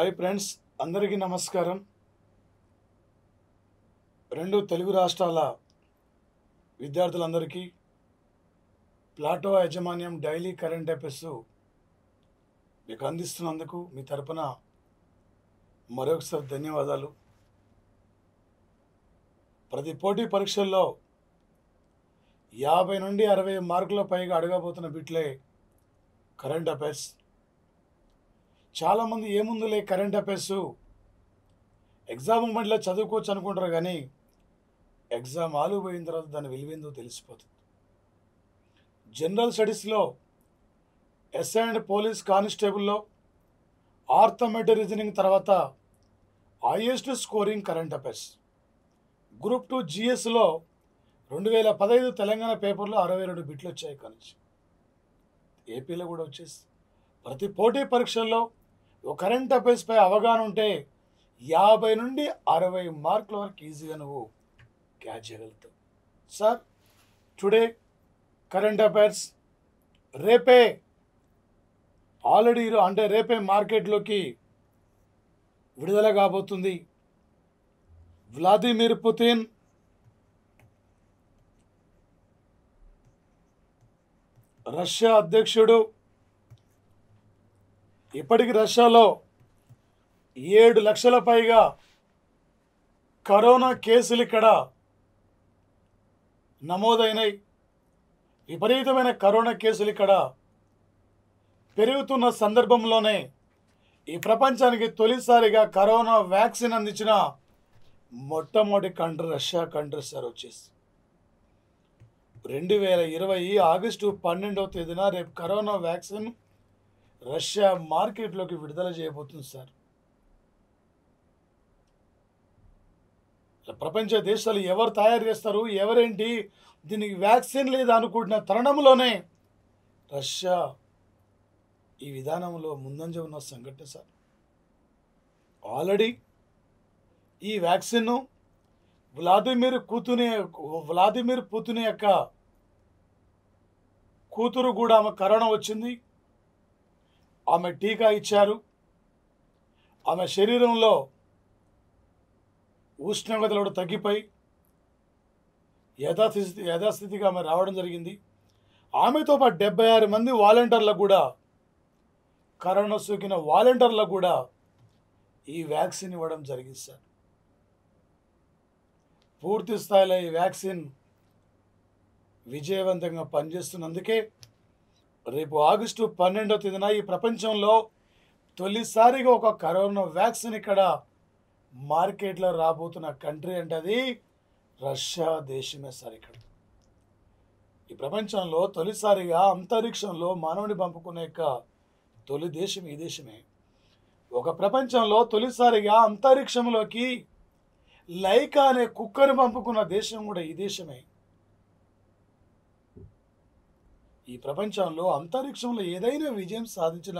Hi friends, అందరికీ నమస్కారం. రెండు తెలుగు రాష్ట్రాల విద్యార్థులందరికీ ప్లాటో యాజమాన్యం డైలీ కరెంట్ అఫైర్స్ మీకు అందిస్తున్నందుకు మీ తరపున మరొకసారి ధన్యవాదాలు. ప్రతి పోటీ పరీక్షల్లో 50 నుండి 60 మార్కుల పైగా అడగబోతున్న బిట్లే కరెంట్ అఫైర్స్. చాలామంది ఏముందులే కరెంట్ అఫైర్స్ ఎగ్జామ్ మూమెంట్లో చదువుకోవచ్చు అనుకుంటారు, కానీ ఎగ్జామ్ ఆలు పోయిన తర్వాత దాని విలువేందో తెలిసిపోతుంది. జనరల్ స్టడీస్లో ఎస్ఐ అండ్ పోలీస్ కానిస్టేబుల్లో ఆర్థమెటిక్ రీజనింగ్ తర్వాత highest scoring current affairs. Group 2 జిఎస్లో 2015 తెలంగాణ పేపర్లో 62 బిట్లు వచ్చాయి. కానీ ఏపీలో కూడా వచ్చేసి ప్రతి పోటీ పరీక్షల్లో ఒక కరెంట్ అఫైర్స్పై అవగాహన ఉంటే 50 నుండి 60 మార్కుల వరకు ఈజీగా నువ్వు క్యాచ్ చేయగలుగుతావు. సార్, టుడే కరెంట్ అఫైర్స్ రేపే రేపే మార్కెట్లోకి విడుదల కాబోతుంది. వ్లాదిమిర్ పుతిన్ రష్యా అధ్యక్షుడు. ఇప్పటికి రష్యాలో 7 లక్షల పైగా కరోనా కేసులు ఇక్కడ నమోదైనాయి. విపరీతమైన కరోనా కేసులు ఇక్కడ పెరుగుతున్న సందర్భంలోనే ఈ ప్రపంచానికి తొలిసారిగా కరోనా వ్యాక్సిన్ అందించిన మొట్టమొదటి కంట్రీ రష్యా కంట్రీ సార్. వచ్చేసి 2020 ఆగస్టు 12వ తేదీన రేపు కరోనా వ్యాక్సిన్ రష్యా మార్కెట్లోకి విడుదల చేయబోతుంది సార్. ప్రపంచ దేశాలు ఎవరు తయారు చేస్తారు, ఎవరేంటి, దీనికి వ్యాక్సిన్ లేదా అనుకుంటున్న తరుణంలోనే రష్యా ఈ విధానంలో ముందంజ ఉన్న సంఘటన సార్. ఆల్రెడీ ఈ వ్యాక్సిన్ను వ్లాదిమిర్ పుతిన్ యొక్క కూతురు కూడా ఆమె కరోనా వచ్చింది. ఆమె టీకా ఇచ్చారు. ఆమె శరీరంలో ఉష్ణోగ్రతలు కూడా తగ్గిపోయి యథాస్థితిగా ఆమె రావడం జరిగింది. ఆమెతో పాటు 76 మంది వాలంటీర్లకు కూడా, కరోనా సోకిన వాలంటీర్లకు కూడా ఈ వ్యాక్సిన్ ఇవ్వడం జరిగింది సార్. పూర్తి స్థాయిలో ఈ వ్యాక్సిన్ విజయవంతంగా పనిచేస్తున్నందుకే రేపు ఆగస్టు 12వ తేదీన ఈ ప్రపంచంలో తొలిసారిగా ఒక కరోనా వ్యాక్సిన్ ఇక్కడ మార్కెట్లో రాబోతున్న కంట్రీ అంటే అది రష్యా దేశమే సార్. ఇక్కడ ఈ ప్రపంచంలో తొలిసారిగా అంతరిక్షంలో మానవుని పంపుకునే తొలి దేశం ఈ దేశమే. ఒక ప్రపంచంలో తొలిసారిగా అంతరిక్షంలోకి లైకా అనే కుక్కను పంపుకున్న దేశం కూడా ఈ దేశమే. ఈ ప్రపంచంలో అంతరిక్షంలో ఏదైనా విజయం సాధించిన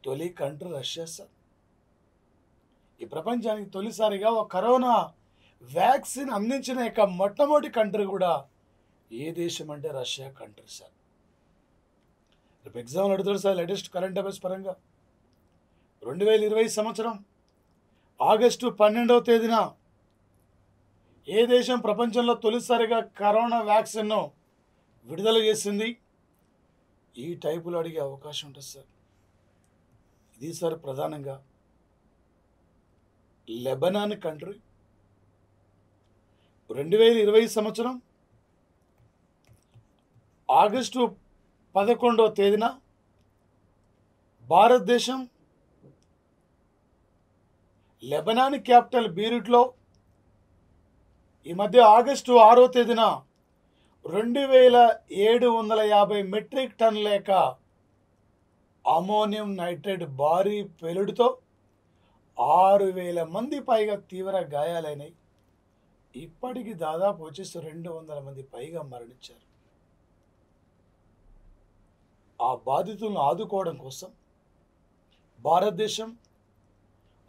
తొలి కంట్రీ రష్యా సార్. ఈ ప్రపంచానికి తొలిసారిగా ఒక కరోనా వ్యాక్సిన్ అందించిన మొట్టమొదటి కంట్రీ కూడా ఏ దేశం అంటే రష్యా కంట్రీ సార్. రేపు ఎగ్జామ్లు అడుగుతారు సార్. లేటెస్ట్ కరెంట్ అఫైర్స్ పరంగా 2020 సంవత్సరం ఆగస్టు 12వ తేదీన ఏ దేశం ప్రపంచంలో తొలిసారిగా కరోనా వ్యాక్సిన్ను విడుదల చేసింది? ఈ టైపులో అడిగే అవకాశం ఉంటుంది సార్. ఇది సార్ ప్రధానంగా లెబనాన్ కంట్రీ. 2020 సంవత్సరం ఆగస్టు 11వ తేదీన భారతదేశం లెబనాన్ క్యాపిటల్ బీరూట్లో ఈ మధ్య ఆగస్టు 6వ తేదీన 2750 మెట్రిక్ టన్నుల అమోనియం నైట్రేట్ భారీ పేలుడుతో 6000 మంది పైగా తీవ్ర గాయాలైనాయి. ఇప్పటికి దాదాపు వచ్చేసి 200 మంది పైగా మరణించారు. ఆ బాధితులను ఆదుకోవడం కోసం భారతదేశం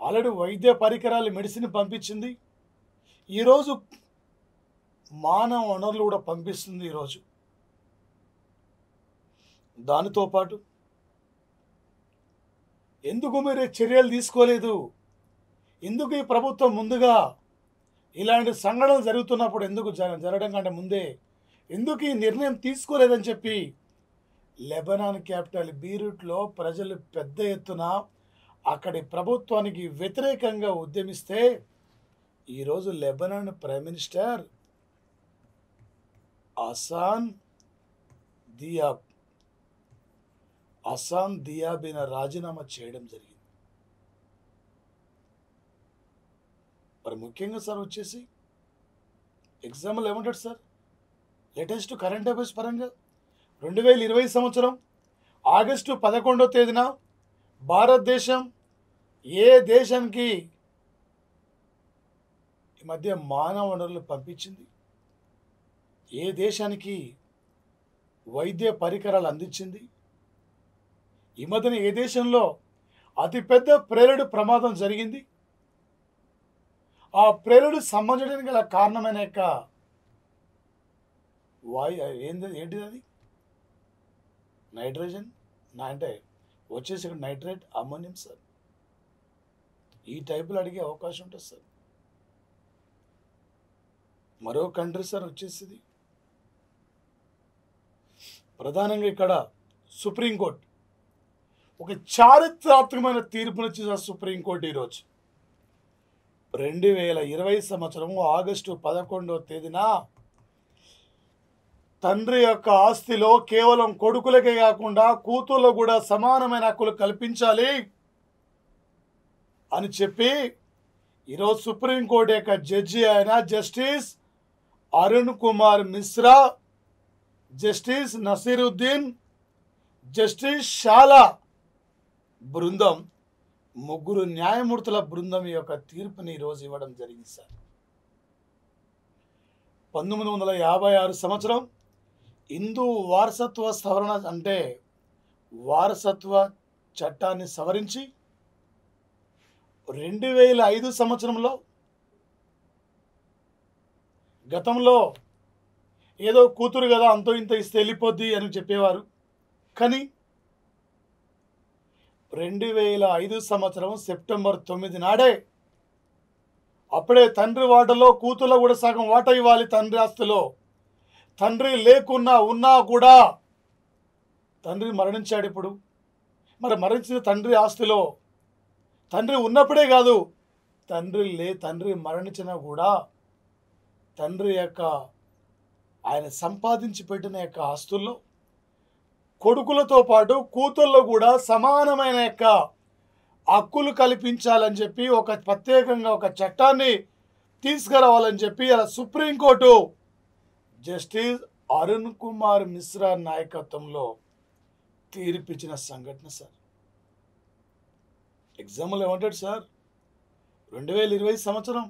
ఆల్రెడీ వైద్య పరికరాలు, మెడిసిన్ పంపించింది. ఈరోజు మానవ వనరులు కూడా పంపిస్తుంది. ఈరోజు దానితో పాటు ఎందుకు మీరు చర్యలు తీసుకోలేదు? ఎందుకు ఈ ప్రభుత్వం ముందుగా ఇలాంటి సంఘటనలు జరుగుతున్నప్పుడు ఎందుకు జరగడం కంటే ముందే ఎందుకు ఈ నిర్ణయం తీసుకోలేదని చెప్పి లెబనాన్ క్యాపిటల్ బీరూట్లో ప్రజలు పెద్ద ఎత్తున అక్కడి ప్రభుత్వానికి వ్యతిరేకంగా ఉద్యమిస్తే ఈరోజు లెబనాన్ ప్రైమ్ మినిస్టర్ హసాన్ దియాబిన రాజీనామా చేయడం జరిగింది. మరి ముఖ్యంగా సార్ వచ్చేసి ఎగ్జాంపుల్ ఏమంటాడు సార్, లేటెస్ట్ కరెంట్ అఫైర్స్ పరంగా 2020 సంవత్సరం ఆగస్టు 11వ తేదీన భారతదేశం ఏ దేశానికి ఈ మధ్య మానవ వనరులు పంపించింది, ఏ దేశానికి వైద్య పరికరాలు అందించింది, ఈ మధ్యన ఏ దేశంలో అతిపెద్ద ప్రేలుడు ప్రమాదం జరిగింది, ఆ ప్రేలుడు సంబంధించడానికి గల కారణమైన యొక్క ఏంటిది అది నైట్రోజన్ అంటే వచ్చేసి ఇక్కడ నైట్రేట్ అమ్మోనియం సార్. ఈ టైపులో అడిగే అవకాశం ఉంటుంది సార్. మరో కంట్రీ సార్ వచ్చేసింది ప్రధానంగా ఇక్కడ సుప్రీంకోర్టు ఒక చారిత్రాత్మకమైన తీర్పునిచ్చి సార్. సుప్రీంకోర్టు ఈరోజు 2020 సంవత్సరం ఆగస్టు 11వ తేదీన తండ్రి యొక్క ఆస్తిలో కేవలం కొడుకులకే కాకుండా కూతుర్లు కూడా సమానమైన హక్కులు కల్పించాలి అని చెప్పి ఈరోజు సుప్రీంకోర్టు యొక్క జడ్జి అయిన justice Arun Kumar Mishra, justice Naseeruddin, justice షాలా బృందం, ముగ్గురు న్యాయమూర్తుల బృందం ఈ యొక్క తీర్పుని ఈరోజు ఇవ్వడం జరిగింది సార్. 1956 సంవత్సరం హిందూ వారసత్వ సవరణ అంటే వారసత్వ చట్టాన్ని సవరించి 2005 సంవత్సరంలో గతంలో ఏదో కూతురు కదా అంతో ఇంత ఇస్తే వెళ్ళిపోద్ది అని చెప్పేవారు. కానీ 2005 సంవత్సరం సెప్టెంబర్ 9 నాడే అప్పుడే తండ్రి వాటలో కూతుర్లో కూడా సగం వాటా ఇవ్వాలి తండ్రి ఆస్తిలో. తండ్రి లేకున్నా ఉన్నా కూడా తండ్రి మరణించాడు. ఇప్పుడు మరి మరణించిన తండ్రి ఆస్తిలో తండ్రి ఉన్నప్పుడే కాదు, తండ్రి మరణించినా కూడా తండ్రి యొక్క ఆయన సంపాదించి పెట్టిన యొక్క ఆస్తుల్లో కొడుకులతో పాటు కూతుర్లో కూడా సమానమైన యొక్క హక్కులు కల్పించాలని చెప్పి ఒక ప్రత్యేకంగా ఒక చట్టాన్ని తీసుకురావాలని చెప్పి అలా సుప్రీంకోర్టు జస్టిస్ అరుణ్ కుమార్ మిశ్రా నాయకత్వంలో తీర్పిచ్చిన సంఘటన సార్. ఎగ్జాంపుల్ ఏమంటాడు సార్, 2020 సంవత్సరం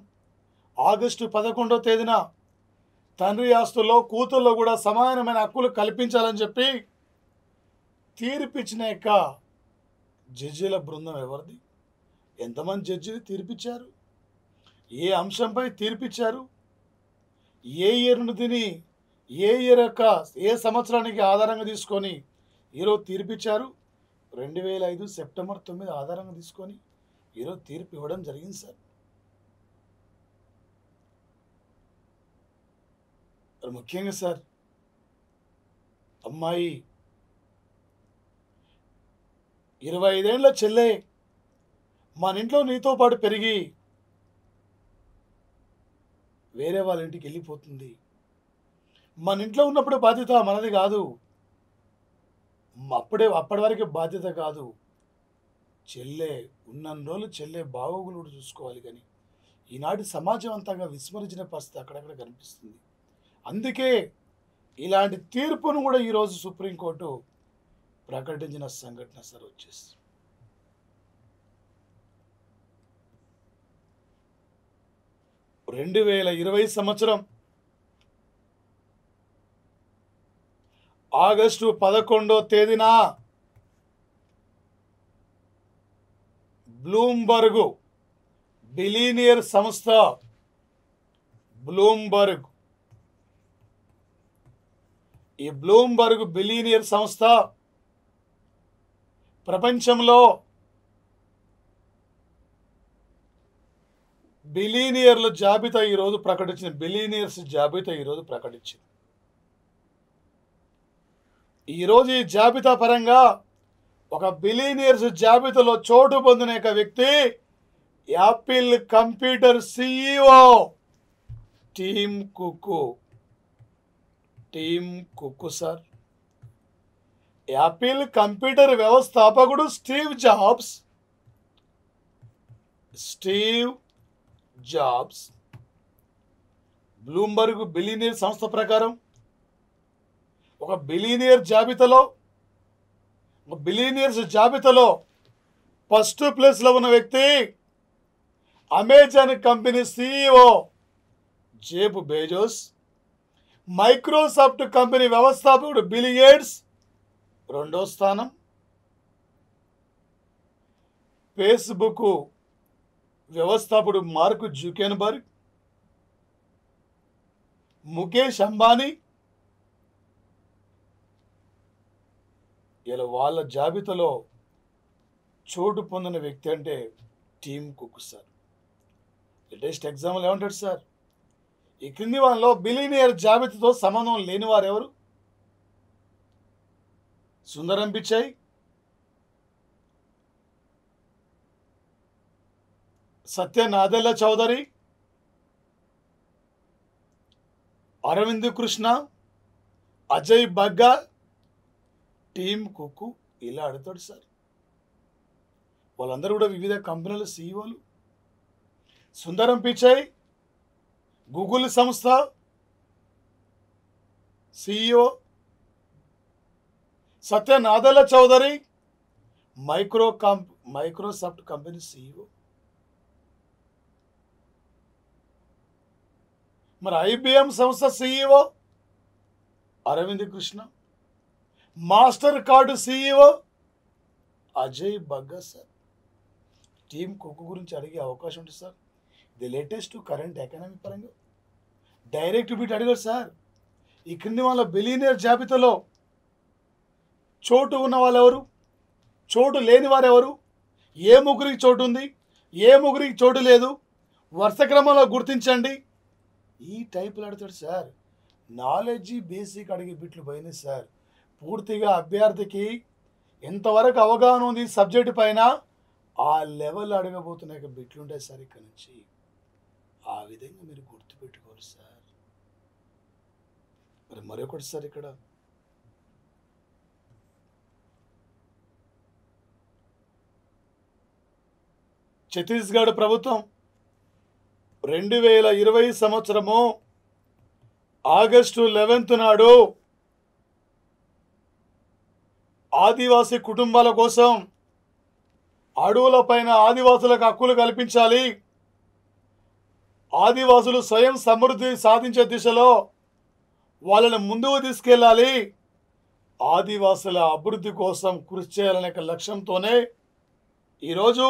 ఆగస్టు 11వ తేదీన తండ్రి ఆస్తుల్లో కూతుర్లో కూడా సమానమైన హక్కులు కల్పించాలని చెప్పి తీర్పిచ్చిన యొక్క జడ్జీల బృందం ఎవరిది? ఎంతమంది జడ్జీలు తీర్పిచ్చారు? ఏ అంశంపై తీర్పిచ్చారు? ఏ ఇయర్ను తిని ఏ ఇయర్ యొక్క ఏ సంవత్సరానికి ఆధారంగా తీసుకొని ఈరోజు తీర్పిచ్చారు? 2005 సెప్టెంబర్ 9 ఆధారంగా తీసుకొని ఈరోజు తీర్పు ఇవ్వడం జరిగింది సార్. ముఖ్యంగా సార్ అమ్మాయి 25 ఏళ్ల చెల్లె మన ఇంట్లో నీతో పాటు పెరిగి వేరే వాళ్ళ ఇంటికి వెళ్ళిపోతుంది. మన ఇంట్లో ఉన్నప్పుడు బాధ్యత మనది కాదు, అప్పటి వరకు బాధ్యత కాదు. చెల్లె ఉన్నన్ని రోజులు చెల్లె బాగోగులు కూడా చూసుకోవాలి. కానీ ఈనాటి సమాజం అంతగా విస్మరించిన పరిస్థితి అక్కడక్కడ కనిపిస్తుంది. అందుకే ఇలాంటి తీర్పును కూడా ఈరోజు సుప్రీంకోర్టు ప్రకటించిన సంఘటన సార్ వచ్చేసి. రెండు 2020 సంవత్సరం ఆగస్టు 11వ తేదీన బ్లూంబర్గ్ బిలియనియర్ సంస్థ ఈ బ్లూంబర్గ్ బిలియనియర్ సంస్థ ప్రపంచంలో బిలీనియర్ల జాబితా ఈరోజు ప్రకటించింది. బిలీనియర్స్ జాబితా ఈరోజు ప్రకటించింది. ఈరోజు ఈ జాబితా పరంగా ఒక బిలీనియర్స్ జాబితాలో చోటు పొందిన ఒక వ్యక్తి Apple computer CEO team cook. Team Cook sir. Apple computer వ్యవస్థాపకుడు స్టీవ్ జాబ్స్. బ్లూంబర్గ్ బిలీనియర్ సంస్థ ప్రకారం ఒక బిలీనియర్స్ జాబితాలో ఫస్ట్ ప్లేస్లో ఉన్న వ్యక్తి Amazon company CEO Jeff Bezos. Microsoft company వ్యవస్థాపకుడు బిల్ గేట్స్ రెండో స్థానం. ఫేస్బుక్ వ్యవస్థాపకుడు మార్క్ జుకెన్బర్గ్, ముఖేష్ అంబానీ. ఇలా వాళ్ళ జాబితాలో చోటు పొందిన వ్యక్తి అంటే Tim Cook sir. Latest example ఏమంటాడు సార్? ఈ క్రింది వాళ్ళలో బిలీనియర్ జాబితాతో సంబంధం లేని వారు ఎవరు? Sundaram Pichai, Satya Nadella Chowdary, Arvind Krishna, Ajay Bagga, Tim Cook. ఇలా అడుగుతాడు సార్. వాళ్ళందరూ కూడా వివిధ కంపెనీల సిఇఓలు. సుందరం పిచాయ్ గూగుల్ సంస్థ CEO, Satya Nadella Chowdary Microsoft company CEO. మరి ఐబిఎం సంస్థ CEO Arvind Krishna, master card CEO Ajay Bagga sir. Tim Cook గురించి అడిగే అవకాశం ఉంటుంది sir. The latest current economy పరంగా డైరెక్ట్ బిట్ అడిగారు సార్. ఈ క్రింది వాళ్ళ బిలీనియర్ జాబితాలో చోటు ఉన్న వాళ్ళు ఎవరు, చోటు లేని వారు ఎవరు, ఏ ముగ్గురికి చోటు ఉంది, ఏ ముగ్గురికి చోటు లేదు, వరుస క్రమంలో గుర్తించండి. ఈ టైపులు అడుగుతాడు సార్. నాలెడ్జీ బేసిక్ అడిగే బిట్లు పోయినాయి సార్. పూర్తిగా అభ్యర్థికి ఎంతవరకు అవగాహన ఉంది సబ్జెక్టు పైన ఆ లెవెల్ అడగబోతున్న బిట్లు ఉంటాయి సార్. ఇక్కడ నుంచి ఆ విధంగా మీరు గుర్తుపెట్టుకోవాలి సార్. మరి మరొకటి సార్, ఇక్కడ ఛత్తీస్గఢ్ ప్రభుత్వం 2020 సంవత్సరము ఆగస్టు 11 నాడు ఆదివాసీ కుటుంబాల కోసం అడవులపైన ఆదివాసులకు హక్కులు కల్పించాలి, ఆదివాసులు స్వయం సమృద్ధి సాధించే దిశలో వాళ్ళని ముందుకు తీసుకెళ్ళాలి, ఆదివాసుల అభివృద్ధి కోసం కృషి చేయాలనే లక్ష్యంతోనే ఈరోజు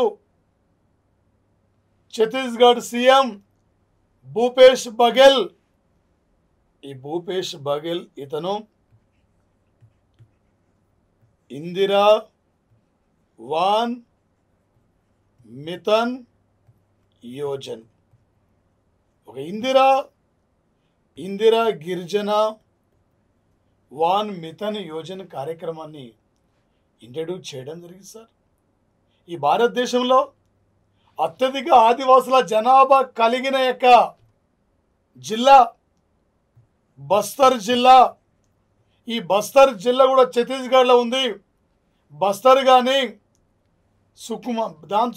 ఛత్తీస్గఢ్ సీఎం భూపేష్ బఘెల్, ఈ భూపేష్ బఘెల్ ఇతను ఇందిరా వాన్ మితన్ యోజన్, ఒక ఇందిరా గిరిజన వాన్ మితన్ యోజన కార్యక్రమాన్ని ఇంట్రడ్యూస్ చేయడం జరిగింది సార్. ఈ భారతదేశంలో అత్యధిక ఆదివాసుల జనాభా కలిగిన యొక్క జిల్లా బస్తర్ జిల్లా. ఈ బస్తర్ జిల్లా కూడా ఛత్తీస్గఢ్లో ఉంది. బస్తర్ కానీ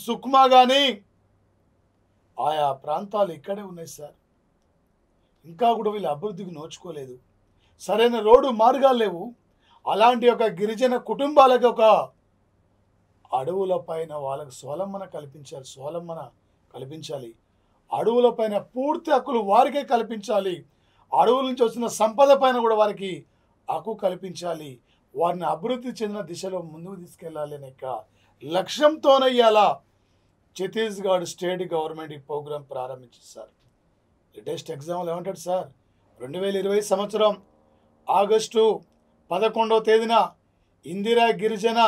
సుక్మా కానీ ఆయా ప్రాంతాలు ఇక్కడే ఉన్నాయి సార్. ఇంకా కూడా వీళ్ళు అభివృద్ధికి నోచుకోలేదు. సరైన రోడ్డు మార్గాలు లేవు. అలాంటి ఒక గిరిజన కుటుంబాలకు ఒక అడవుల పైన వాళ్ళకు స్వలంబన కల్పించాలి. అడవుల పైన పూర్తి హక్కులు వారికే కల్పించాలి. అడవుల నుంచి వచ్చిన సంపద పైన కూడా వారికి హక్కు కల్పించాలి. వారిని అభివృద్ధి చెందిన దిశలో ముందుకు తీసుకెళ్లాలి అనే లక్ష్యంతోనే ఇవాళ ఛత్తీస్గఢ్ స్టేట్ గవర్నమెంట్ ఈ ప్రోగ్రాం ప్రారంభించింది సార్. లేటెస్ట్ ఎగ్జాంపుల్ ఏమంటాడు సార్? 2020 సంవత్సరం ఆగస్టు 11వ తేదీన ఇందిరా గిరిజన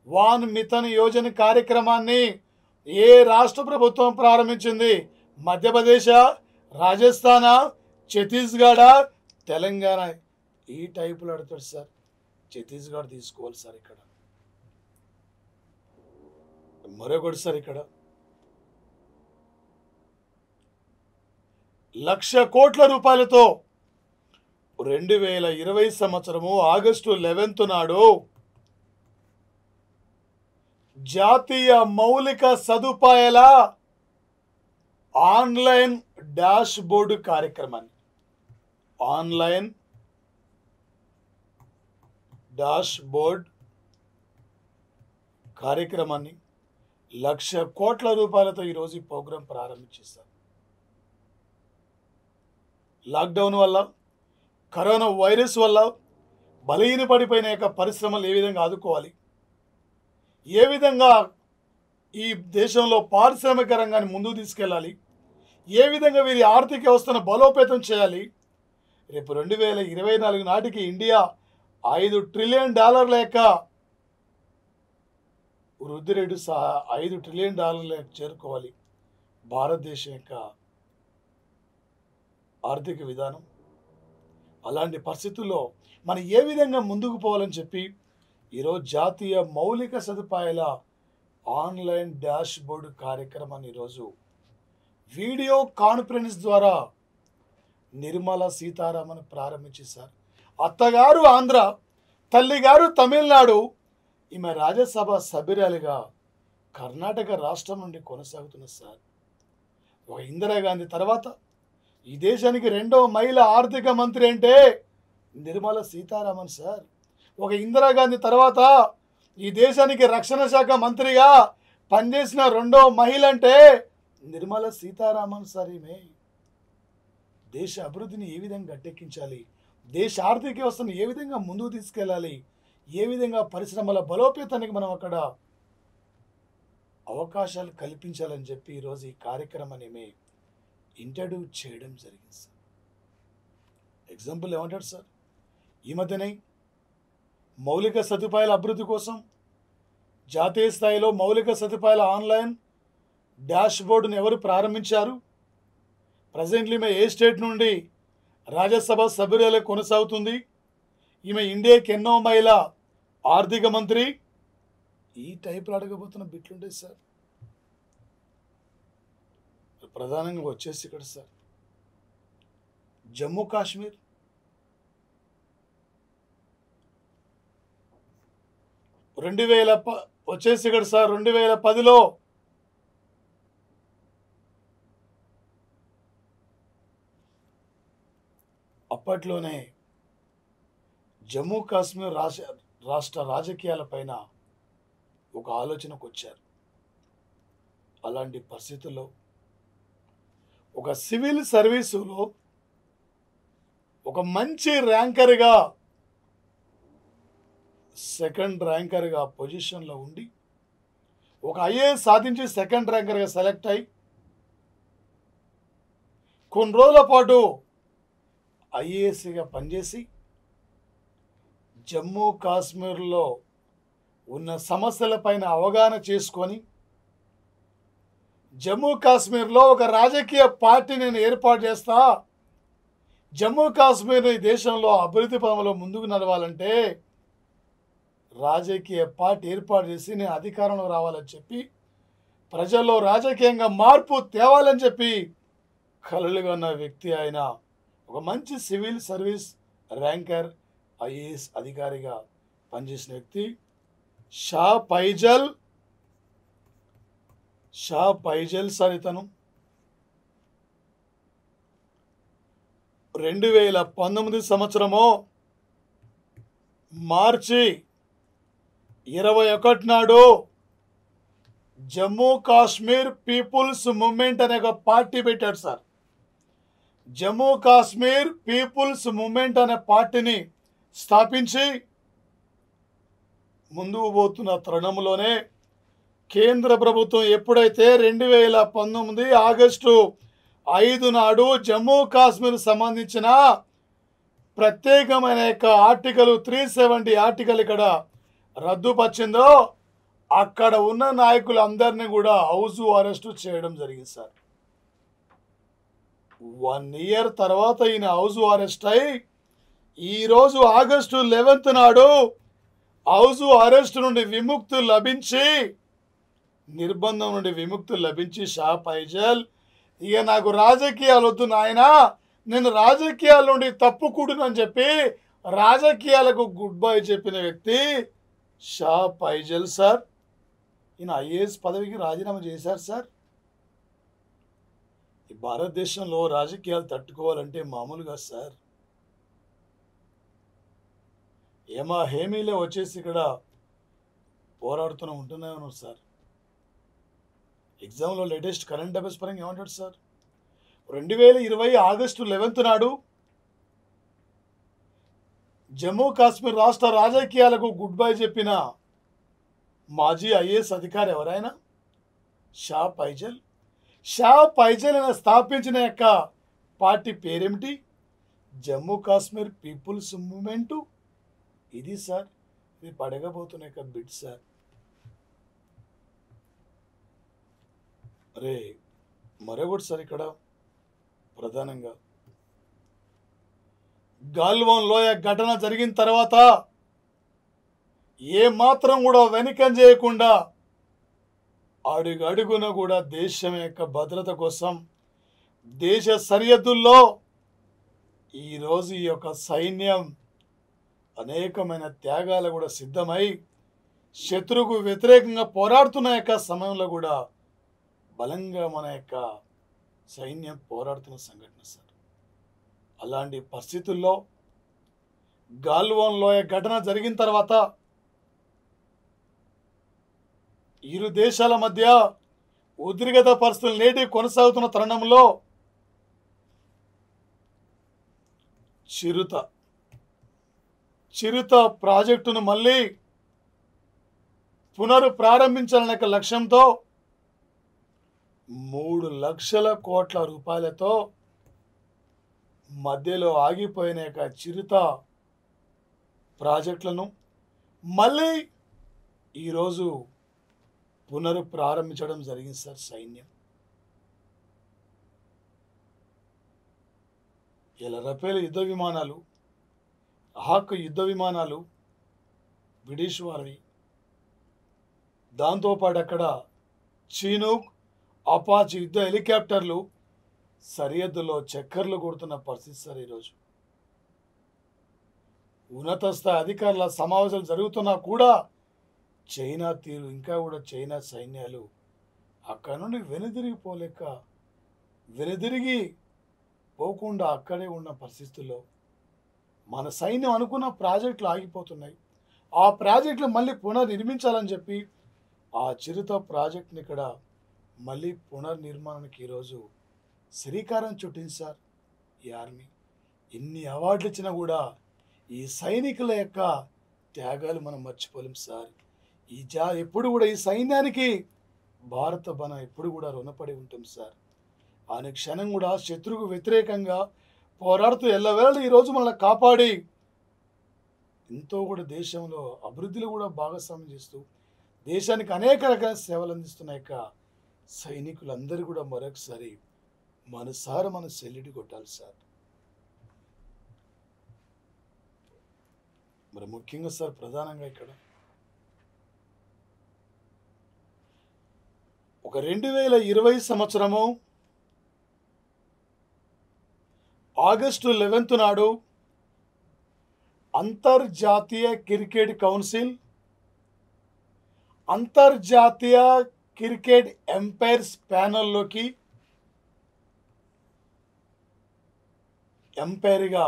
వాన్ మితన్ యోజన కార్యక్రమాన్ని ఏ రాష్ట్ర ప్రభుత్వం ప్రారంభించింది? మధ్యప్రదేశ్, రాజస్థాన్, ఛత్తీస్గఢ, తెలంగాణ ఈ టైపులో అడుగుతాడు సార్. ఛత్తీస్గఢ్ తీసుకోవాలి సార్. ఇక్కడ మరొకటి సార్, ఇక్కడ 1,00,000 కోట్ల రూపాయలతో 2020 సంవత్సరము ఆగస్టు 11 నాడు జాతీయ మౌలిక సదుపాయాల ఆన్లైన్ డాష్ బోర్డు కార్యక్రమాన్ని ఆన్లైన్ డాష్ బోర్డ్ కార్యక్రమాన్ని 1,00,000 కోట్ల రూపాయలతో ఈరోజు ఈ ప్రోగ్రాం ప్రారంభించేశారు. లాక్డౌన్ వల్ల, కరోనా వైరస్ వల్ల బలహీనపడిపోయిన యొక్క పరిశ్రమలు ఏ విధంగా ఆదుకోవాలి, ఏ విధంగా ఈ దేశంలో పారిశ్రామిక రంగాన్ని ముందుకు తీసుకెళ్ళాలి, ఏ విధంగా వీరి ఆర్థిక వ్యవస్థను బలోపేతం చేయాలి. రేపు 2024 నాటికి ఇండియా $5 ట్రిలియన్ యొక్క వృద్ధి రేటు సహా $5 ట్రిలియన్ చేరుకోవాలి. భారతదేశం యొక్క ఆర్థిక విధానం అలాంటి పరిస్థితుల్లో మనం ఏ విధంగా ముందుకు పోవాలని చెప్పి ఈరోజు జాతీయ మౌలిక సదుపాయాల ఆన్లైన్ డాష్ బోర్డు కార్యక్రమాన్ని ఈరోజు వీడియో కాన్ఫరెన్స్ ద్వారా నిర్మలా సీతారామన్ ప్రారంభించేశారు. అత్తగారు ఆంధ్ర, తల్లిగారు తమిళనాడు, ఈమె రాజ్యసభ సభ్యురాలిగా కర్ణాటక రాష్ట్రం నుండి కొనసాగుతున్నారు సార్. ఒక ఇందిరాగాంధీ తర్వాత ఈ దేశానికి 2వ మహిళా ఆర్థిక మంత్రి అంటే నిర్మలా సీతారామన్ సార్. ఒక ఇందిరాగాంధీ తర్వాత ఈ దేశానికి రక్షణ శాఖ మంత్రిగా పనిచేసిన 2వ మహిళ అంటే నిర్మలా సీతారామన్ సార్. ఈమె దేశ అభివృద్ధిని ఏ విధంగా గట్టెక్కించాలి, దేశ ఆర్థిక వ్యవస్థను ఏ విధంగా ముందుకు తీసుకెళ్ళాలి, ఏ విధంగా పరిశ్రమల బలోపేతానికి మనం అక్కడ అవకాశాలు కల్పించాలని చెప్పి ఈరోజు ఈ కార్యక్రమాన్ని ఏమే ఇంట్రడ్యూస్ చేయడం జరిగింది సార్. ఎగ్జాంపుల్ ఏమంటాడు సార్, ఈ మధ్యనే మౌలిక సదుపాయాల అభివృద్ధి కోసం జాతీయ స్థాయిలో మౌలిక సదుపాయాల ఆన్లైన్ డాష్ బోర్డును ఎవరు ప్రారంభించారు? ప్రజెంట్లీ ఈమె ఏ స్టేట్ నుండి రాజ్యసభ సభ్యురాలు కొనసాగుతుంది? ఈమె ఇండియాకి ఎన్నో మహిళ ఆర్థిక మంత్రి? ఈ టైప్లో అడగబోతున్న బిట్లుంటాయి సార్. ప్రధానంగా వచ్చేసి ఇక్కడ సార్ జమ్మూ కాశ్మీర్, వచ్చేసి ఇక్కడ సార్ 2010లో అప్పట్లోనే జమ్మూ కాశ్మీర్ రాష్ట్ర రాజకీయాలపైన ఒక ఆలోచనకు వచ్చారు. అలాంటి పరిస్థితుల్లో ఒక సివిల్ సర్వీసులో ఒక మంచి ర్యాంకర్గా, సెకండ్ ర్యాంకర్గా పొజిషన్లో ఉండి ఒక ఐఏఎస్ సాధించి సెకండ్ ర్యాంకర్గా సెలెక్ట్ అయ్యి కొన్ని రోజుల పాటు ఐఏఎస్గా పనిచేసి జమ్మూ కాశ్మీర్లో ఉన్న సమస్యలపైన అవగాహన చేసుకొని జమ్మూ కాశ్మీర్లో ఒక రాజకీయ పార్టీ నేను ఏర్పాటు చేస్తా, జమ్మూ కాశ్మీర్ ఈ దేశంలో అభివృద్ధి పదంలో ముందుకు నడవాలంటే రాజకీయ పార్టీ ఏర్పాటు చేసి నేను అధికారంలో రావాలని చెప్పి ప్రజల్లో రాజకీయంగా మార్పు తేవాలని చెప్పి కలలుగా ఉన్న వ్యక్తి ఆయన. ఒక మంచి సివిల్ సర్వీస్ ర్యాంకర్, ఐఏఎస్ అధికారిగా పనిచేసిన వ్యక్తి షా ఫైజల్ సార్. ఇతను 2019 సంవత్సరము మార్చి 21 నాడు జమ్మూ కాశ్మీర్ పీపుల్స్ మూవ్మెంట్ అనే ఒక పార్టీ పెట్టాడు sir. Jammu Kashmir people's movement అనే పార్టీని స్థాపించి ముందుకు పోతున్న తరుణంలోనే కేంద్ర ప్రభుత్వం ఎప్పుడైతే 2019 ఆగస్టు 5 నాడు జమ్మూ కాశ్మీర్ సంబంధించిన ప్రత్యేకమైన యొక్క ఆర్టికల్ 370 ఆర్టికల్ ఇక్కడ రద్దుపరిచిందో అక్కడ ఉన్న నాయకులందరినీ కూడా హౌస్ అరెస్టు చేయడం జరిగింది సార్. 1 ఇయర్ తర్వాత ఈయన హౌస్ అరెస్ట్ అయి ఈరోజు ఆగస్టు 11th నాడు హౌస్ అరెస్ట్ నుండి విముక్తి లభించి నిర్బంధం నుండి విముక్తి లభించి షా ఫైజల్ ఇక నాకు రాజకీయాలు వద్దు నాయనా, నేను రాజకీయాల నుండి తప్పుకూడునని చెప్పి రాజకీయాలకు గుడ్ బై చెప్పిన వ్యక్తి షా ఫైజల్ సార్. ఈయన ఐఏఎస్ పదవికి రాజీనామా చేశారు సార్. ఈ భారతదేశంలో రాజకీయాలు తట్టుకోవాలంటే మామూలుగా సార్. ఏమా హేమీలే వచ్చేసి ఇక్కడ పోరాడుతూనే ఉంటూనే ఉన్నారు సార్. ఎగ్జామ్లో లేటెస్ట్ కరెంట్ అఫైర్స్ పరంగా ఏమంటాడు సార్? 2020 ఆగస్టు 11th నాడు జమ్మూ కాశ్మీర్ రాష్ట్ర రాజకీయాలకు గుడ్ బై చెప్పిన మాజీ ఐఏఎస్ అధికారి ఎవరైనా షా ఫైజల్. షా ఫైజల్ అని స్థాపించిన యొక్క పార్టీ పేరేమిటి? Jammu Kashmir people's movement. ఇది సార్, ఇది పడగబోతున్న యొక్క బిట్ సార్. అరే మరొకటి సార్, ఇక్కడ ప్రధానంగా గాల్వాన్ లోయ ఘటన జరిగిన తర్వాత ఏ మాత్రం కూడా వెనుకం చేయకుండా అడుగడుగున కూడా దేశం యొక్క భద్రత కోసం దేశ సరిహద్దుల్లో ఈరోజు ఈ యొక్క సైన్యం అనేకమైన త్యాగాలు కూడా సిద్ధమై శత్రువుకు వ్యతిరేకంగా పోరాడుతున్న యొక్క సమయంలో కూడా బలంగా మన యొక్క సైన్యం పోరాడుతున్న సంఘటన సార్. అలాంటి పరిస్థితుల్లో గాల్వాన్ లోయ ఘటన జరిగిన తర్వాత ఇరు దేశాల మధ్య ఉద్రిక్తత పరిస్థితులు నేటి కొనసాగుతున్న తరుణంలో చిరుత ప్రాజెక్టును మళ్ళీ పునఃప్రారంభించాలనే లక్ష్యంతో 3 లక్షల కోట్ల రూపాయలతో మధ్యలో ఆగిపోయిన చిరుత ప్రాజెక్టులను మళ్ళీ ఈరోజు పునఃప్రారంభించడం జరిగింది సార్. సైన్యం ఇలా రఫేల్ యుద్ధ విమానాలు, హాక్ యుద్ధ విమానాలు బ్రిటిష్ వారివి, దాంతోపాటు అక్కడ చీనూక్ అపాచీ యుద్ధ హెలికాప్టర్లు సరిహద్దులో చక్కర్లు కొడుతున్న పరిస్థితి సార్. ఈరోజు ఉన్నత స్థాయి అధికారుల సమావేశాలు జరుగుతున్నా కూడా చైనా తీరు, ఇంకా కూడా చైనా సైన్యాలు అక్కడ నుండి వెనుదిరిగి పోకుండా అక్కడే ఉన్న పరిస్థితుల్లో మన సైన్యం అనుకున్న ప్రాజెక్టులు ఆగిపోతున్నాయి. ఆ ప్రాజెక్టులు మళ్ళీ పునర్నిర్మించాలని చెప్పి ఆ చిరుత ప్రాజెక్టుని ఇక్కడ మళ్ళీ పునర్నిర్మాణానికి ఈరోజు శ్రీకారం చుట్టింది సార్ ఈ ఆర్మీ. ఎన్ని అవార్డులు ఇచ్చినా కూడా ఈ సైనికుల యొక్క త్యాగాలు మనం మర్చిపోలేం సార్. ఎప్పుడు కూడా ఈ సైన్యానికి భారత బలం ఎప్పుడు కూడా రుణపడి ఉంటాం సార్. ఆయన క్షణం కూడా శత్రువుకు వ్యతిరేకంగా పోరాడుతూ ఎల్లవేళ ఈరోజు మనల్ని కాపాడి ఎంతో కూడా దేశంలో అభివృద్ధిలో కూడా భాగస్వామ్యం చేస్తూ దేశానికి అనేక రకాల సేవలు అందిస్తున్న యొక్క సైనికులందరూ కూడా మరొకసారి మనసారా మన సెల్యూట్ కొట్టాలి సార్. మరి ముఖ్యంగా సార్ ప్రధానంగా ఇక్కడ ఒక 2020 సంవత్సరము ఆగస్టు 11th నాడు అంతర్జాతీయ క్రికెట్ కౌన్సిల్ అంతర్జాతీయ క్రికెట్ ఎంపైర్స్ ప్యానెల్లోకి ఎంపైర్గా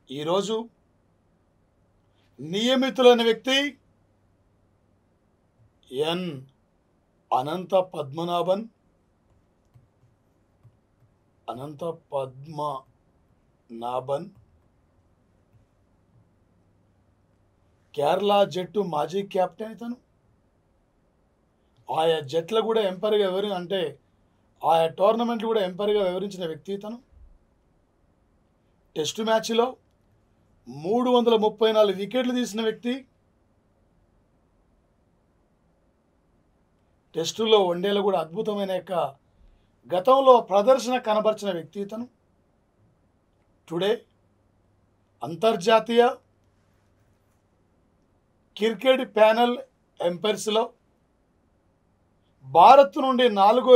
ఈరోజు నియమితులైన వ్యక్తి ఎన్ అనంత పద్మనాభన్ కేరళ జట్టు మాజీ కెప్టెన్ ఇతను. ఆయా జట్ల కూడా ఎంపైర్గా అంటే ఆయా టోర్నమెంట్లు కూడా ఎంపైర్గా వివరించిన వ్యక్తి ఇతను. టెస్టు మ్యాచ్లో 334 వికెట్లు తీసిన వ్యక్తి. టెస్టులో వన్డేలో కూడా అద్భుతమైన యొక్క గతంలో ప్రదర్శన కనబర్చిన వ్యక్తి ఇతను. టుడే అంతర్జాతీయ క్రికెట్ ప్యానెల్ ఎంపైర్స్లో భారత్ నుండి 4వ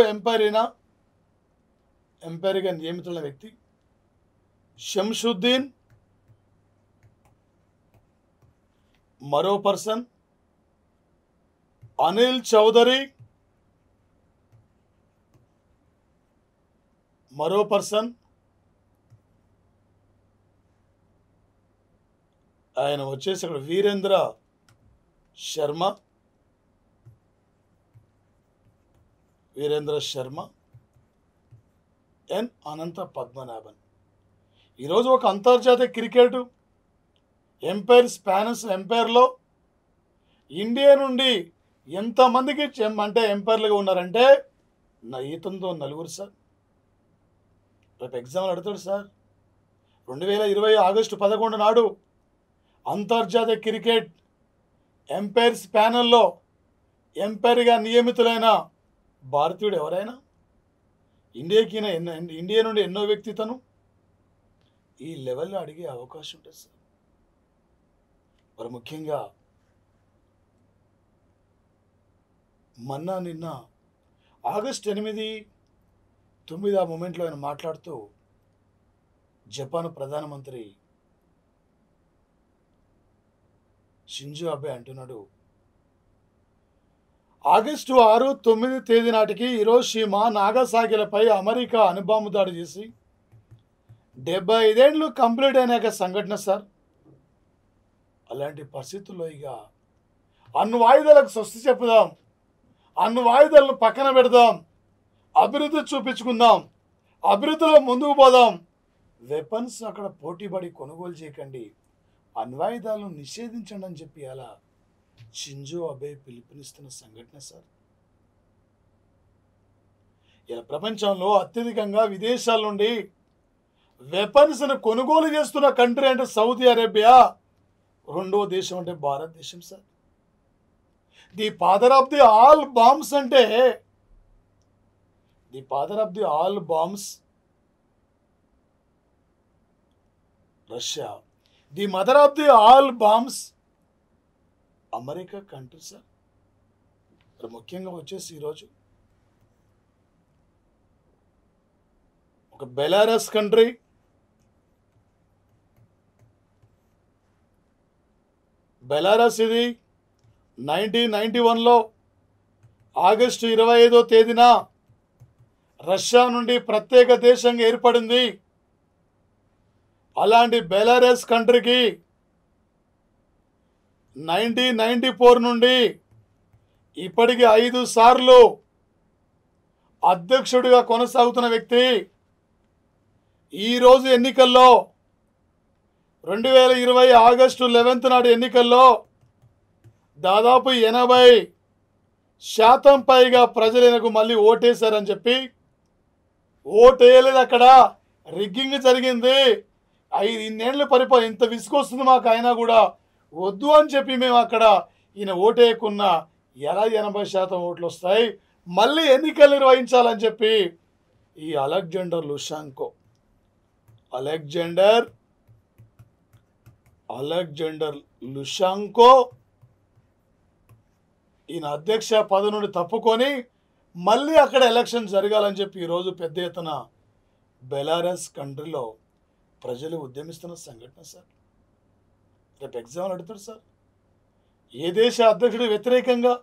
ఎంపైర్గా నియమితున్న వ్యక్తి షంషుద్దీన్. మరో పర్సన్ అనిల్ చౌదరి. మరో పర్సన్ ఆయన వచ్చేసి అక్కడ వీరేంద్ర శర్మ, ఎన్ అనంత పద్మనాభన్. ఈరోజు ఒక అంతర్జాతీయ క్రికెట్ ఎంపైర్లో ఇండియా నుండి ఎంతమందికి అంటే ఎంపైర్లుగా ఉన్నారంటే ఈతంతో 4 సార్. రేపు ఎగ్జామ్లు అడుగుతాడు సార్. 2020 ఆగస్టు 11 నాడు అంతర్జాతీయ క్రికెట్ ఎంపైర్స్ ప్యానెల్లో ఎంపైర్గా నియమితులైన భారతీయుడు ఎవరైనా ఇండియా నుండి ఎన్నో వ్యక్తి తను ఈ లెవెల్లో అడిగే అవకాశం ఉంటుంది సార్. మరి ముఖ్యంగా నిన్న ఆగస్టు 8, 9 ఆ మూమెంట్లో ఆయన మాట్లాడుతూ జపాన్ ప్రధానమంత్రి షింజో అబే అంటున్నాడు, ఆగస్టు 6, 9 తేదీ నాటికి హిరోషిమా, నాగసాకిలపై అమెరికా అణుబాంబు దాడి చేసి 75 ఏళ్ళు కంప్లీట్ అయినాక సంఘటన సార్. అలాంటి పరిస్థితుల్లో ఇక అణ్వాయుధాలకు స్వస్తి చెప్పుదాం, అణ్వాయుధాలను పక్కన పెడదాం, అభివృద్ధి చూపించుకుందాం, అభివృద్ధిలో ముందుకు పోదాం. వెపన్స్ అక్కడ పోటీపడి కొనుగోలు చేయకండి, అణ్వాయుధాలను నిషేధించండి అని చెప్పి అలా షింజో అబే పిలుపునిస్తున్న సంఘటన సార్. ఇలా ప్రపంచంలో అత్యధికంగా విదేశాల నుండి వెపన్స్ను కొనుగోలు చేస్తున్న కంట్రీ అంటే సౌదీ అరేబియా, 2వ దేశం అంటే భారతదేశం sir. The father of the all bombs అంటే the father of the all bombs Russia, the mother of the all bombs America country sir. ముఖ్యంగా వచ్చేసి ఈరోజు ఒక బెలారస్ కంట్రీ, ఇది 1991లో ఆగస్టు 25వ తేదీన రష్యా నుండి ప్రత్యేక దేశంగా ఏర్పడింది. అలాంటి బెలారస్ కంట్రీకి 1994 నుండి ఇప్పటికి 5 సార్లు అధ్యక్షుడిగా కొనసాగుతున్న వ్యక్తి ఈరోజు ఎన్నికల్లో 2020 ఆగస్టు 11 నాడు ఎన్నికల్లో దాదాపు 80% పైగా ప్రజలకు మళ్ళీ ఓటేశారని చెప్పి, ఓటేయలేదు, అక్కడ రిగ్గింగ్ జరిగింది, 5 ఇన్నేళ్ల పరిపాలన ఇంత విసుకొస్తుంది మాకు అయినా కూడా వద్దు అని చెప్పి మేము అక్కడ ఈయన ఓటేయకున్నా ఎలా 80% ఓట్లు వస్తాయి, మళ్ళీ ఎన్నికలు నిర్వహించాలని చెప్పి ఈ అలెగ్జాండర్ లుషాంకో ఈయన అధ్యక్ష పదవి నుండి తప్పుకొని మళ్ళీ అక్కడ ఎలక్షన్ జరగాలని చెప్పి ఈరోజు పెద్ద ఎత్తున బెలారస్ కంట్రీలో ప్రజలు ఉద్యమిస్తున్న సంఘటన సార్. రేపు ఎగ్జామ్లు అడుగుతారు సార్. ఏ దేశ అధ్యక్షుడు వ్యతిరేకంగా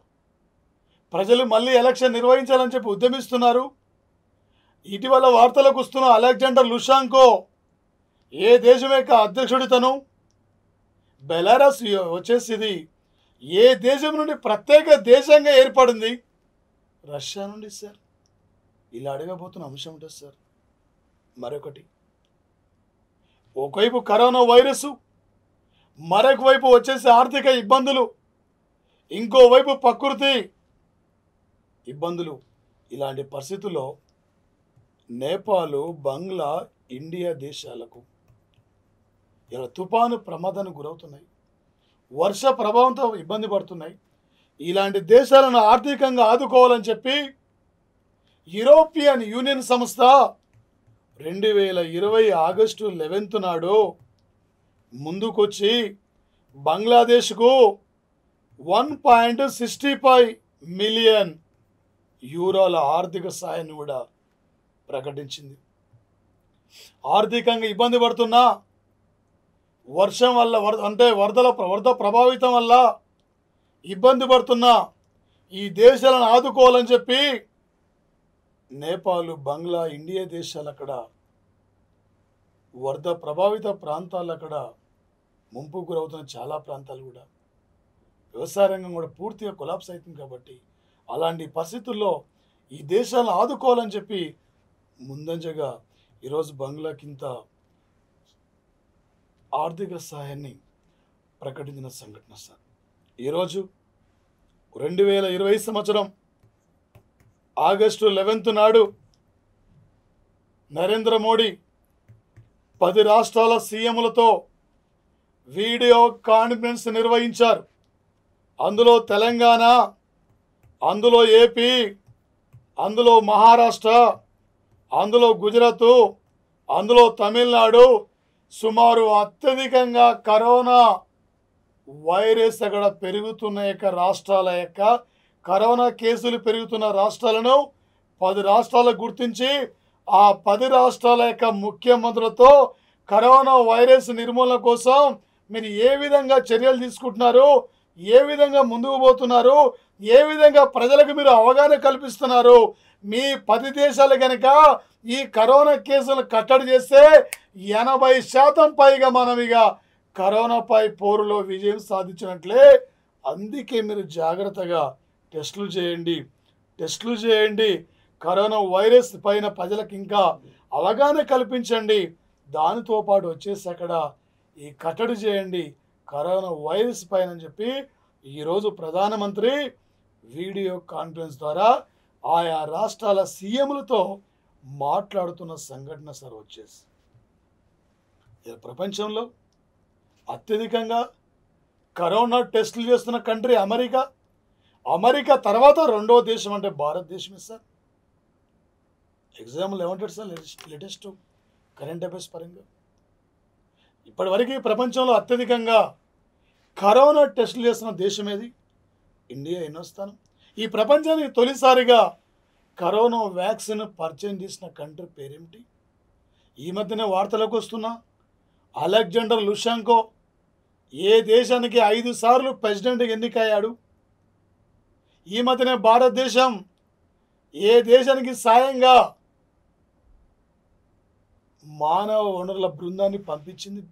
ప్రజలు మళ్ళీ ఎలక్షన్ నిర్వహించాలని చెప్పి ఉద్యమిస్తున్నారు. ఇటీవల వార్తలకు వస్తున్న అలెగ్జాండర్ లుషాంకో ఏ దేశం యొక్క అధ్యక్షుడు తను? బెలారస్ వచ్చేసి ఇది ఏ దేశం నుండి ప్రత్యేక దేశంగా ఏర్పడింది? రష్యా నుండి సార్. ఇలా అడగబోతున్న అంశం ఉంటుంది సార్. మరొకటి, ఒకవైపు కరోనా వైరస్, మరొక వైపు వచ్చేసి ఆర్థిక ఇబ్బందులు, ఇంకోవైపు ప్రకృతి ఇబ్బందులు. ఇలాంటి పరిస్థితుల్లో నేపాల్, బంగ్లా, ఇండియా దేశాలకు ఇలా తుఫాను ప్రమాదానికి గురవుతున్నాయి, వర్ష ప్రభావంతో ఇబ్బంది పడుతున్నాయి. ఇలాంటి దేశాలను ఆర్థికంగా ఆదుకోవాలని చెప్పి యూరోపియన్ యూనియన్ సంస్థ 2020 ఆగస్టు 11 నాడు ముందుకొచ్చి బంగ్లాదేశ్కు 1.65 మిలియన్ యూరోల ఆర్థిక సాయాన్ని కూడా ప్రకటించింది. ఆర్థికంగా ఇబ్బంది పడుతున్నా వర్షం వల్ల వరద ప్రభావితం వల్ల ఇబ్బంది పడుతున్నా ఈ దేశాలను ఆదుకోవాలని చెప్పి నేపాల్, బంగ్లా, ఇండియా దేశాలు అక్కడ వరద ప్రభావిత ప్రాంతాలు అక్కడ ముంపుకు గురవుతున్న చాలా ప్రాంతాలు కూడా వ్యవసాయ రంగం కూడా పూర్తిగా కొలాప్స్ అవుతుంది. కాబట్టి అలాంటి పరిస్థితుల్లో ఈ దేశాలను ఆదుకోవాలని చెప్పి ముందంజగా ఈరోజు బంగ్లాకింత ఆర్థిక సహాయాన్ని ప్రకటించిన సంఘటన సార్. ఈరోజు 2020 సంవత్సరం ఆగస్టు 11 నాడు నరేంద్ర మోడీ 10 రాష్ట్రాల సీఎంలతో వీడియో కాన్ఫరెన్స్ నిర్వహించారు. అందులో తెలంగాణ, అందులో ఏపీ, అందులో మహారాష్ట్ర, అందులో గుజరాత్, అందులో తమిళనాడు సుమారు అత్యధికంగా కరోనా వైరస్ అక్కడ పెరుగుతున్న రాష్ట్రాల కరోనా కేసులు పెరుగుతున్న రాష్ట్రాలను 10 రాష్ట్రాలకు గుర్తించి ఆ 10 రాష్ట్రాల ముఖ్యమంత్రులతో కరోనా వైరస్ నిర్మూలన కోసం మీరు ఏ విధంగా చర్యలు తీసుకుంటున్నారు, ఏ విధంగా ముందుకు పోతున్నారు, ఏ విధంగా ప్రజలకు మీరు అవగాహన కల్పిస్తున్నారు, మీ 10 దేశాలు కనుక ఈ కరోనా కేసులను కట్టడి చేస్తే 80% పైగా మనం ఇక కరోనాపై పోరులో విజయం సాధించినట్లే. అందుకే మీరు జాగ్రత్తగా టెస్టులు చేయండి, కరోనా వైరస్ పైన ప్రజలకు ఇంకా అవగాహన కల్పించండి. దానితో పాటు వచ్చేసి అక్కడ ఈ కట్టడి చేయండి కరోనా వైరస్ పైన అని చెప్పి ఈరోజు ప్రధానమంత్రి వీడియో కాన్ఫరెన్స్ ద్వారా ఆయా రాష్ట్రాల సీఎంలతో మాట్లాడుతున్న సంఘటన సార్. వచ్చేసి ప్రపంచంలో అత్యధికంగా కరోనా టెస్టులు చేస్తున్న కంట్రీ అమెరికా తర్వాత 2వ దేశం అంటే భారతదేశమే సార్. ఎగ్జాంపుల్ ఏమంటాడు సార్ లేటెస్ట్ కరెంట్ అఫైర్స్ పరంగా ఇప్పటివరకు ప్రపంచంలో అత్యధికంగా కరోనా టెస్టులు చేస్తున్న దేశం ఏది? ఇండియా. ఎన్నో స్థానం. ఈ ప్రపంచానికి తొలిసారిగా కరోనా వ్యాక్సిన్ పరిచయం చేసిన కంట్రీ పేరేమిటి? ఈ మధ్యనే వార్తలకు వస్తున్నా అలెగ్జాండర్ లుషెంకో ఏ దేశానికి 5 సార్లు ప్రెసిడెంట్గా ఎన్నికయ్యాడు? ఈ మధ్యనే భారతదేశం ఏ దేశానికి సాయంగా మానవ వనరుల బృందాన్ని పంపించింది?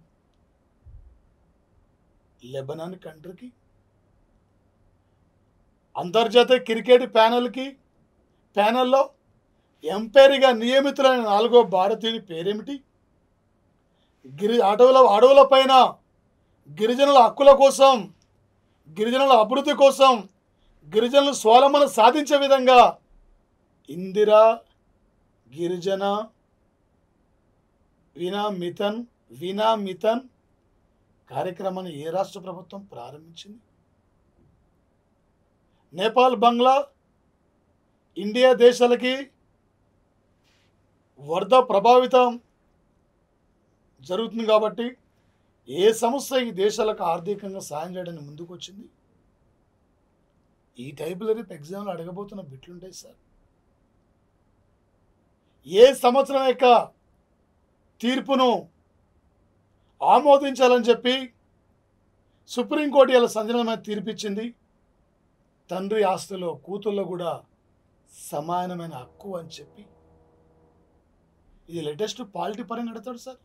లెబనాన్ కంట్రీకి. అంతర్జాతీయ క్రికెట్ ప్యానెల్లో ఎంపైర్గా నియమితులైన 4వ భారతీయుని పేరేమిటి? అడవుల పైన గిరిజనుల హక్కుల కోసం, గిరిజనుల అభివృద్ధి కోసం, గిరిజనులు స్వావలంబన సాధించే విధంగా ఇందిరా గిరిజన వినామితన్ కార్యక్రమాన్ని ఏ రాష్ట్ర ప్రభుత్వం ప్రారంభించింది? నేపాల్, బంగ్లా, ఇండియా దేశాలకి వరద ప్రభావితం జరుగుతుంది కాబట్టి ఏ సంస్థ ఈ దేశాలకు ఆర్థికంగా సాయం చేయడానికి ముందుకు వచ్చింది? ఈ టైపులో రేపు ఎగ్జామ్లో అడగబోతున్న బిట్లుంటాయి సార్. ఏ సంవత్సరం తీర్పును ఆమోదించాలని చెప్పి సుప్రీంకోర్టు ఇలా సంచలనమైన తీర్పిచ్చింది. తండ్రి ఆస్తిలో కూతుళ్ళలో కూడా సమానమైన హక్కు అని చెప్పి ఇది లేటెస్ట్ పాలిటీ పరంగా అడుగుతాడు సార్.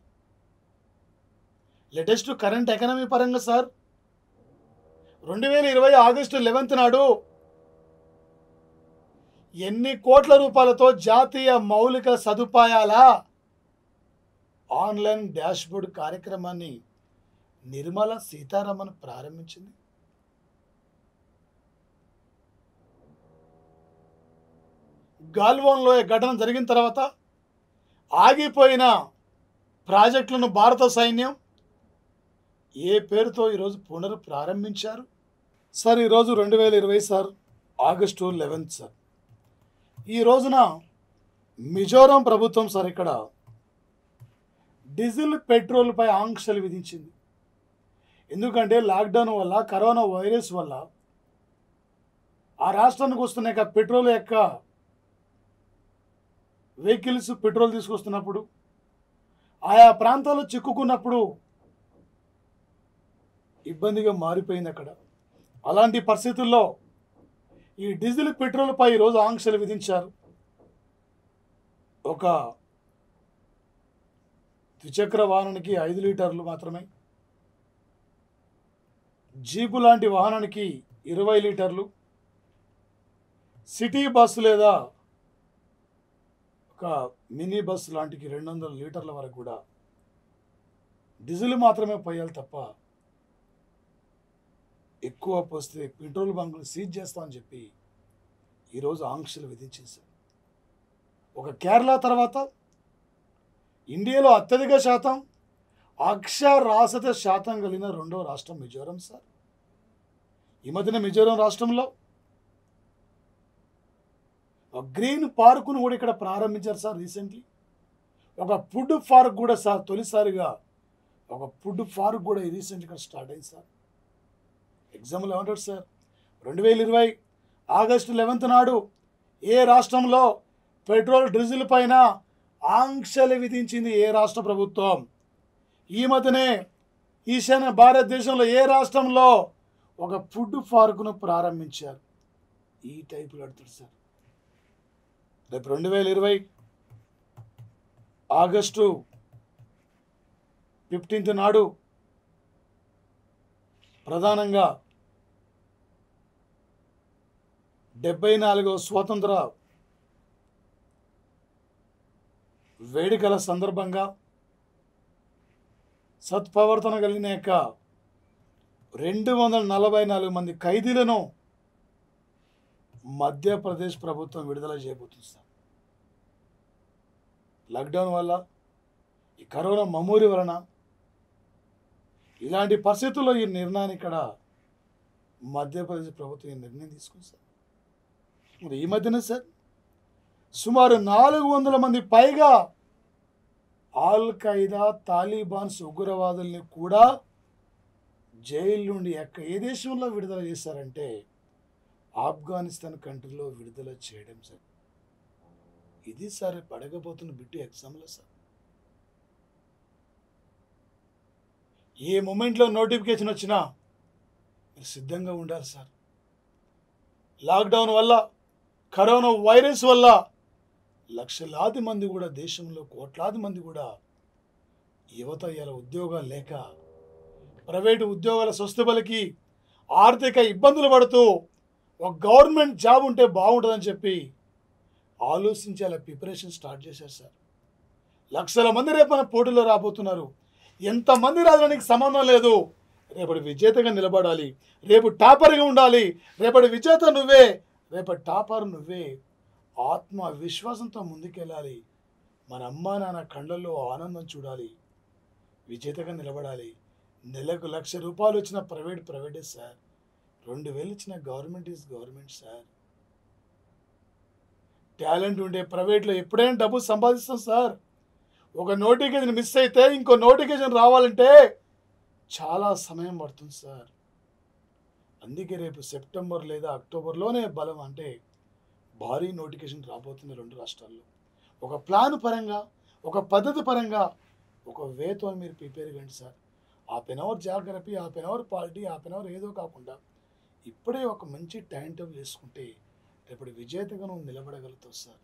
లేటెస్ట్ కరెంట్ ఎకనామీ పరంగా సార్ 2020 ఆగస్టు 11 నాడు ఎన్ని కోట్ల రూపాయలతో జాతీయ మౌలిక సదుపాయాల ఆన్లైన్ డాష్బోర్డ్ కార్యక్రమాన్ని నిర్మలా సీతారామన్ ప్రారంభించింది? గాల్వాన్లో ఘటన జరిగిన తర్వాత ఆగిపోయిన ప్రాజెక్టులను భారత సైన్యం ఏ పేరుతో ఈరోజు పునఃప్రారంభించారు సార్? ఈరోజు 2020 సార్ ఆగస్టు 11 సార్. ఈ రోజున మిజోరాం ప్రభుత్వం సార్ ఇక్కడ డీజిల్ పెట్రోల్పై ఆంక్షలు విధించింది. ఎందుకంటే లాక్డౌన్ వల్ల, కరోనా వైరస్ వల్ల ఆ రాష్ట్రానికి వస్తున్న పెట్రోల్ యొక్క వెహికల్స్ పెట్రోల్ తీసుకొస్తున్నప్పుడు ఆయా ప్రాంతాల్లో చిక్కుకున్నప్పుడు ఇబ్బందిగా మారిపోయింది అక్కడ. అలాంటి పరిస్థితుల్లో ఈ డీజిల్ పెట్రోల్పై ఈరోజు ఆంక్షలు విధించారు. ఒక ద్విచక్ర వాహనానికి 5 లీటర్లు మాత్రమే, జీపు లాంటి వాహనానికి 20 లీటర్లు, సిటీ బస్సు లేదా ఒక మినీ బస్సు లాంటికి 200 లీటర్ల వరకు కూడా డీజిల్ మాత్రమే పోయాలి తప్ప ఎక్కువ పోస్తే పెట్రోల్ బంకులు సీజ్ చేస్తామని చెప్పి ఈరోజు ఆంక్షలు విధించేశారు. ఒక కేరళ తర్వాత ఇండియాలో అత్యధిక శాతం అక్షరాస్యత శాతం కలిగిన రెండో రాష్ట్రం మిజోరాం సార్. ఈ మధ్యన మిజోరాం రాష్ట్రంలో ఒక గ్రీన్ పార్కును కూడా ఇక్కడ ప్రారంభించారు సార్ రీసెంట్లీ. ఒక ఫుడ్ పార్క్ కూడా సార్, తొలిసారిగా ఒక ఫుడ్ పార్క్ కూడా రీసెంట్గా ఇక్కడ స్టార్ట్ అయింది సార్. ఎగ్జాంపుల్ ఏమంటాడు సార్, 2020 ఆగస్టు 11 నాడు ఏ రాష్ట్రంలో పెట్రోల్ డీజిల్ పైన ఆంక్షలు విధించింది ఏ రాష్ట్ర ప్రభుత్వం? ఈ మధ్యనే ఈశాన్య భారతదేశంలో ఏ రాష్ట్రంలో ఒక ఫుడ్ పార్కును ప్రారంభించారు? ఈ టైపులో అడుగుతాడు సార్. రేపు 2020 ఆగస్టు 15 నాడు ప్రధానంగా 74వ స్వాతంత్ర వేడుకల సందర్భంగా సత్ప్రవర్తన కలిగిన 244 మంది ఖైదీలను మధ్యప్రదేశ్ ప్రభుత్వం విడుదల చేయబోతుంది సార్. లాక్డౌన్ వల్ల, ఈ కరోనా మమూరి వలన ఇలాంటి పరిస్థితుల్లో ఈ నిర్ణయాన్ని ఇక్కడ మధ్యప్రదేశ్ ప్రభుత్వం ఈ నిర్ణయం తీసుకుంది సార్. మరి ఈ మధ్యన సార్ సుమారు 400 మంది పైగా ఆల్ ఖైదా, తాలిబాన్స్ ఉగ్రవాదుల్ని కూడా జైలు నుండి ఏ దేశంలో విడుదల చేశారంటే ఆఫ్ఘనిస్తాన్ కంట్రీలో విడుదల చేయడం సార్. ఇది సార్ పడగబోతున్న బిట్టు ఎగ్జామ్లో సార్. ఏ మూమెంట్లో నోటిఫికేషన్ వచ్చినా మీరు సిద్ధంగా ఉండాలి సార్. లాక్డౌన్ వల్ల, కరోనా వైరస్ వల్ల లక్షలాది మంది కూడా, దేశంలో కోట్లాది మంది కూడా యువత ఇలా ఉద్యోగాలు లేక, ప్రైవేటు ఉద్యోగాల స్వస్థబలికి ఆర్థిక ఇబ్బందులు పడుతూ ఒక గవర్నమెంట్ జాబ్ ఉంటే బాగుంటుందని చెప్పి ఆలోచించి అలా ప్రిపరేషన్ స్టార్ట్ చేశారు సార్. లక్షల మంది రేపు మన పోటీలో రాబోతున్నారు. ఎంతమంది రాజడానికి సంబంధం లేదు. రేపటి విజేతగా నిలబడాలి, రేపు టాపర్గా ఉండాలి. రేపటి విజేత నువ్వే, రేపటి టాపర్ నువ్వే. ఆత్మవిశ్వాసంతో ముందుకెళ్ళాలి. మన అమ్మా నాన్న కళ్ళల్లో ఆనందం చూడాలి. విజేతగా నిలబడాలి. నెలకు ₹1,00,000 వచ్చిన ప్రైవేటే సార్. 2,000 ఇచ్చిన గవర్నమెంట్ సార్. టాలెంట్ ఉంటే ప్రైవేట్లో ఎప్పుడైనా డబ్బు సంపాదిస్తాం సార్. ఒక నోటిఫికేషన్ మిస్ అయితే ఇంకో నోటిఫికేషన్ రావాలంటే చాలా సమయం పడుతుంది సార్. అందుకే రేపు సెప్టెంబర్ లేదా అక్టోబర్లోనే బలం అంటే భారీ నోటిఫికేషన్ రాబోతుంది 2 రాష్ట్రాల్లో. ఒక ప్లాన్ పరంగా, ఒక పద్ధతి పరంగా, ఒక వేతో మీరు ప్రిపేర్ కండి sir. Half an hour geography, half an hour polity, half an hour ఏదో కాకుండా ఇప్పుడే ఒక మంచి టైం టేబుల్ చేసుకుంటే రేపటి విజేతగా నువ్వు నిలబడగలుగుతావు సార్.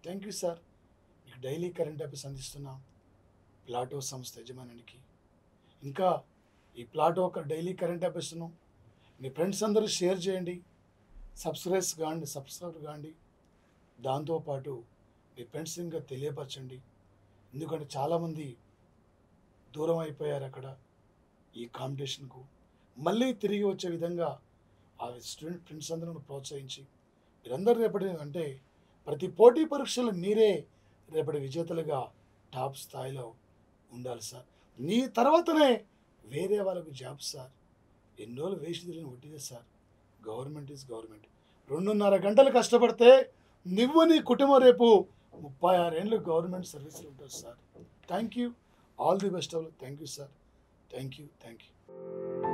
Thank you sir. మీకు డైలీ కరెంట్ అఫైర్స్ అందిస్తున్నాం ప్లాటో సంస్థ యజమానికి. ఇంకా ఈ ప్లాటో ఒక డైలీ కరెంట్ అఫైర్స్ను మీ ఫ్రెండ్స్ అందరూ షేర్ చేయండి, సబ్స్క్రైబ్ కాండి. దాంతోపాటు మీ ఫ్రెండ్స్ ఇంకా తెలియపరచండి. ఎందుకంటే చాలామంది దూరం అయిపోయారు అక్కడ ఈ కాంపిటీషన్కు. మళ్ళీ తిరిగి వచ్చే విధంగా ఆ స్టూడెంట్ ఫ్రెండ్స్ అందరూ ప్రోత్సహించి మీరందరూ రేపటి అంటే ప్రతి పోటీ పరీక్షలు మీరే రేపటి విజేతలుగా టాప్ స్థాయిలో ఉండాలి సార్. నీ తర్వాతనే వేరే వాళ్ళకు జాబ్ సార్. ఎన్ని రోజులు వేస్ట్ తిరిగిన ఒట్టిదే సార్. Government is government. 2.5 గంటలు కష్టపడితే నువ్వు నీ కుటుంబం రేపు 36 ఏళ్ళు గవర్నమెంట్ సర్వీస్లో ఉంటారు sir. Thank you. All the best. Thank you sir. Thank you.